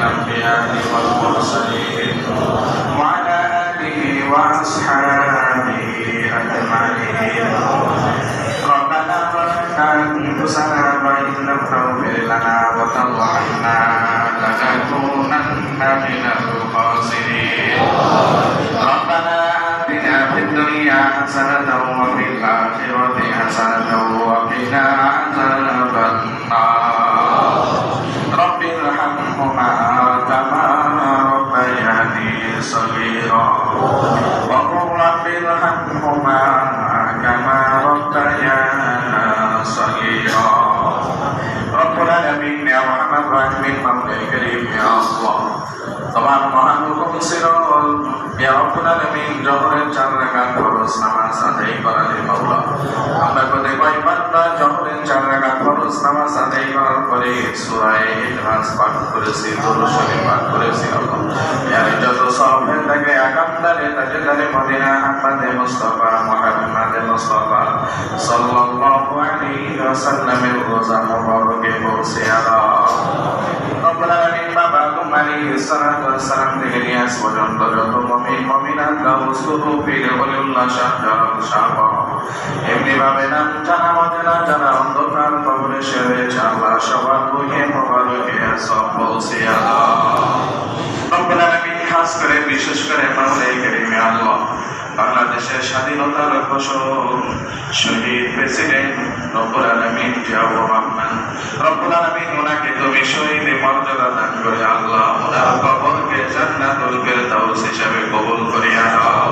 الأنبياء والمرسلين وعلى آله وأصحابه أجمعين ربنا ظلمنا أنفسنا وإن لم تغفر لنا وترحمنا لنكونن من الخاسرين ربنا آتنا في الدنيا حسنة وفي الآخرة حسنة وقنا عذاب النار رب ارحمهما كما ربياني صغيرا وقل رب ارحمهما كما ربيانا صغيرا رب العالمين يا ارحم الراحمين مولاي الكريم يا الله তোমার মহান হুকুম ছিল ইয়া রাব্বুল আলামিন জোহরের 4 রাকাত ফরজ নামাজ আদায় করালে মাওলা আমরা কোথায় কয় বান্দা জোহরের 4 রাকাত ফরজ নামাজ আদায় করার পরে সূরা ইখলাস পাঠ করেছি দরুদ শরীফ পাঠ করেছি আল্লাহ ইয়ার যত সওয়াব হয়ে থাকে আকামদারে তাজদারে মদিনা আহমদে মুস্তাফা মুহাম্মদে মুস্তাফা সাল্লাল্লাহু আলাইহি ওয়াসাল্লামের রোজা মুবারকে পৌঁছে আলা রব্বুল আলামিন বাবা আলাইহিস সালাতু ওয়াস সালাম থেকে নিয়ে আজ পর্যন্ত যত মুমিন মুমিনাত গাউসুহু ফিল ওয়ালিল্লাহ শাহবা এমনি ভাবে নাম জানা মদিনা জানা অন্ধকার কবরে শেরে আল্লাহ সবার রুহে মুবারকে সব পৌঁছে আলা রব্বুল আলামিন খাস করে বিশেষ করে মাওলাই কারীম আল্লাহ বাংলাদেশের স্বাধীনতার ঘোষক শহীদ প্রেসিডেন্ট রব্বুল আলামিন জিয়াউর রহমান রব্বুল আলামিন ওনাকে তুমি শহীদ মর্যাদা দান করে আল্লাহ ওনার কবরকে জান্নাতুল ফেরদাউস হিসেবে কবুল করিয়া দাও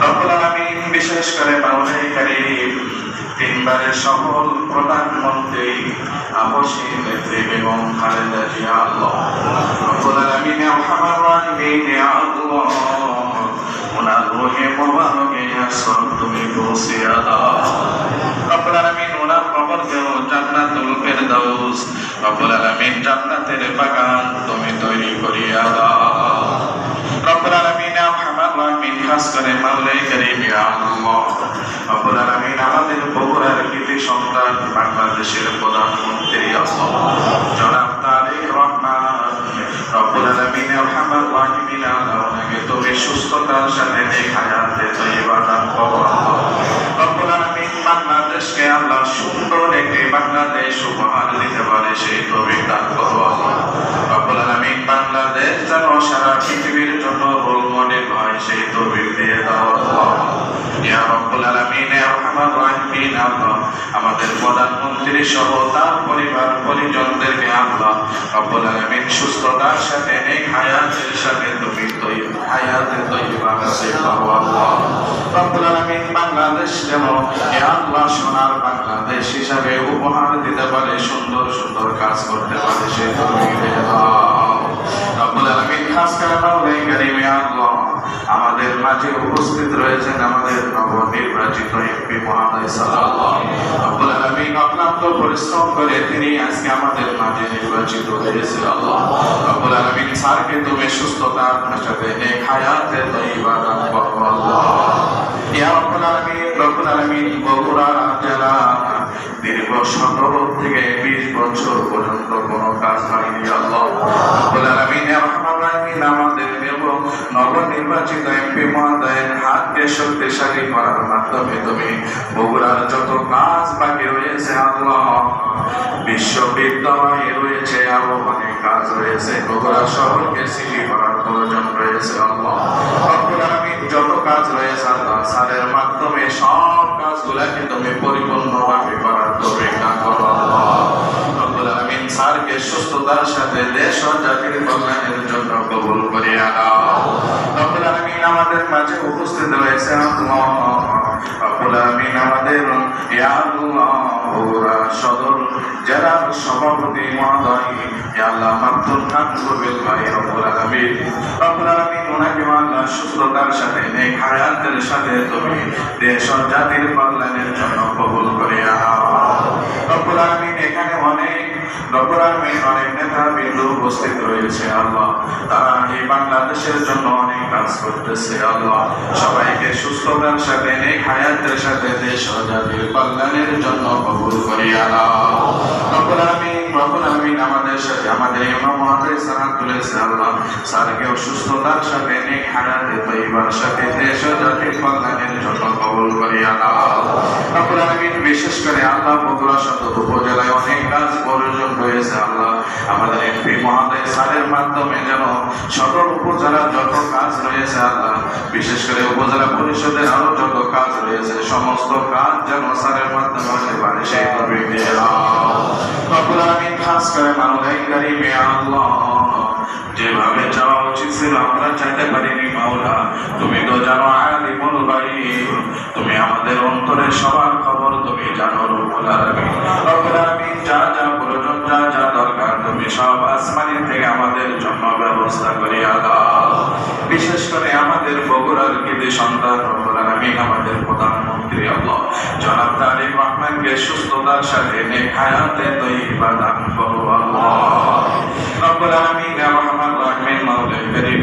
রব্বুল আলামিন বিশেষ করে মাওলাই কারীম তিনবারের সফল প্রধানমন্ত্রী আবাসী নেত্রী বেগম খালেদা জিয়া আল্লাহ রব্বুল আলামিন ইয়া আরহামার রাহিমিন ইয়া আল্লাহ ওনার রুহে মুবারকে সব তুমি পৌঁছিয়া দাও রব্বুল আলামিন ওনার কবরকে জান্নাতুল ফেরদাউস রব্বুল আলামিন জান্নাতের বাগান তুমি তৈরি করিয়া দাও রব্বুল আলামিন আরহামার রাহিমিন খাস করে মাওলাই কারীম ইয়া আল্লাহ রব্বুল আলামিন আমাদের বগুড়ার কৃতি সন্তান বাংলাদেশের প্রধানমন্ত্রী আল্লাহ জনাব তারেক রহমান রব্বুল আলামিন আরহামার রাহিমিন ওনাকে তুমি সুস্থতার সাথে নেক হায়াতে তয়্যিবা দান করো রব্বুল আলামিন বাংলাদেশকে আল্লাহ সুন্দর একটি বাংলাদেশ উপহার দিতে পারে সেই তৌফিক দান করো রব্বুল আলামিন বাংলাদেশ যেন সারা পৃথিবীর জন্য রোল মডেল হয় সেই তৌফিক দিয়ে দাও ইয়া রাব্বুল আলামিন ইয়া আরহামার রাহিমিন আল্লাহ আমাদের প্রধানমন্ত্রী সহ তার পরিবার পরিজনদেরকে আল্লাহ রাব্বুল আলামিন সুস্থতার সাথে নেক হায়াতের সাথে তুমি হায়াতে তয়্যিবা নসিব করো আল্লাহ রাব্বুল আলামিন বাংলাদেশ যেন ইয়া আল্লাহ সোনার বাংলাদেশ হিসাবে উপহার দিতে পারে সুন্দর সুন্দর কাজ করতে পারে সেই তৌফিক দিয়ে দাও রাব্বুল আলামিন খাস করে মাওলাই কারীম ইয়া আল্লাহ আমাদের মাঝে উপস্থিত রয়েছেন আমাদের নবনির্বাচিত এমপি মহোদয় সাল্লাল্লাহু রাব্বুল আলামিন অক্লান্ত পরিশ্রম করে তিনি আজকে আমাদের মাঝে নির্বাচিত হয়েছে আল্লাহ রাব্বুল আলামিন স্যারকে তুমি সুস্থতার সাথে নেক হায়াতে তয়্যিবা দান করো আল্লাহ ইয়া রাব্বুল আলামিন বগুড়া জেলা দীর্ঘ 17 থেকে 20 বছর পর্যন্ত কোনো কাজ হয়নি আল্লাহ রাব্বুল আলামিন ইয়া রাহমান রাহিম আমাদের নবনির্বাচিত এমপি মহোদয়ের হাতকে শক্তিশালী করার মাধ্যমে তুমি বগুড়ার যত কাজ বাকি রয়েছে আল্লাহ বিশ্ববিদ্যালয়ে রয়েছে আরো অনেক কাজ রয়েছে বগুড়া শহরকে সিটি করার প্রয়োজন রয়েছে আল্লাহ রব্বুল আলামিন যত কাজ রয়েছে আল্লাহ স্যারের মাধ্যমে সব কাজগুলোকে তুমি পরিপূর্ণভাবে করার তৌফিক দান করো আল্লাহ রব্বুল আলামিন স্যারকে সুস্থতার সাথে দেশ ও জাতির কল্যাণের জন্য কবুল করিয়া দাও রব্বুল আলামিন আমাদের মাঝে উপস্থিত রয়েছে আল্লাহ রব্বুল আলামিন আমাদের ইয়া আল্লাহ বগুড়া সদর জেলার সভাপতি মহোদয় ইয়া আল্লাহ মাকতুম নাকবুল ভাই রব্বুল আলামিন ওনাকে আল্লাহ সুস্থতার সাথে নেক হায়াতের সাথে তুমি দেশ ও জাতির কল্যাণের জন্য কবুল করিয়া নাও রব্বুল আলামিন এখানে অনেক রব্বুল আলামিন অনেক নেতাবৃন্দ উপস্থিত রয়েছে আল্লাহ তারা এই বাংলাদেশের জন্য অনেক কাজ করতেছে আল্লাহ সবাইকে সুস্থতার সাথে নেক হায়াতের সাথে দেশ ও জাতির কল্যাণের জন্য কবুল করিয়া নাও রব্বুল আলামিন রব্বুল আলামিন আমাদের সাথে আমাদের ইমাম মহোদয় সালাত তুলেছে আল্লাহ স্যারকে সুস্থতার সাথে নেক হায়াতে তৈবার সাথে দেশ ও জাতির কল্যাণের জন্য কবুল করিয়া দাও রব্বুল আলামিন বিশেষ করে আল্লাহ বগুড়া সদর উপজেলায় অনেক কাজ প্রয়োজন রয়েছে আল্লাহ আমাদের এমপি মহোদয় স্যারের মাধ্যমে যেন সদর উপজেলার যত কাজ রয়েছে আল্লাহ বিশেষ করে উপজেলা পরিষদের আরো যত কাজ রয়েছে সমস্ত কাজ যেন স্যারের মাধ্যমে হতে পারে সেই তৌফিক দিয়ে দাও রব্বুল আলামিন খাস করে মাওলাই কারীমে আল্লাহ যেভাবে চাওয়া উচিত ছিল আমরা চাইতে পারিনি মাওলা তুমি তো জানো আলিমুল গায়ব তুমি আমাদের অন্তরের সবার খবর তুমি জানো রব্বুল আলামিন যা যা প্রয়োজন যা যা দরকার তুমি সব আসমানি থেকে আমাদের জন্য ব্যবস্থা করিয়া দাও বিশেষ করে আমাদের বগুড়ার কৃতি সন্তান রব্বুল আলামিন আমাদের প্রধানমন্ত্রী আল্লাহ জনাব তারেক রহমানকে সুস্থতার সাথে নেক হায়াতে তৈবা দান করো আল্লাহ রব্বুল আলামিন ইয়া রহমান রহিম মাওলাই করিম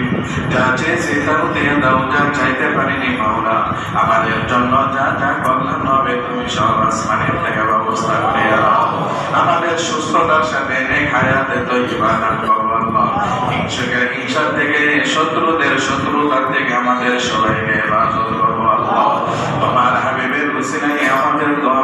যা চেয়েছি তাও দিয়ে দাও যা চাইতে পারিনি মাওলা আমাদের জন্য যা যা কল্যাণ হবে তুমি সব আসমানের থেকে ব্যবস্থা করিয়া দাও আমাদের সুস্থতার সাথে নেক হায়াতে তৈবা দান করো আল্লাহ হিংসা থেকে শত্রুদের শত্রুতার থেকে আমাদের সবাইকে হেফাজত করো আল্লাহ তোমার হাবিবের উসিলায় আমাদের দোয়া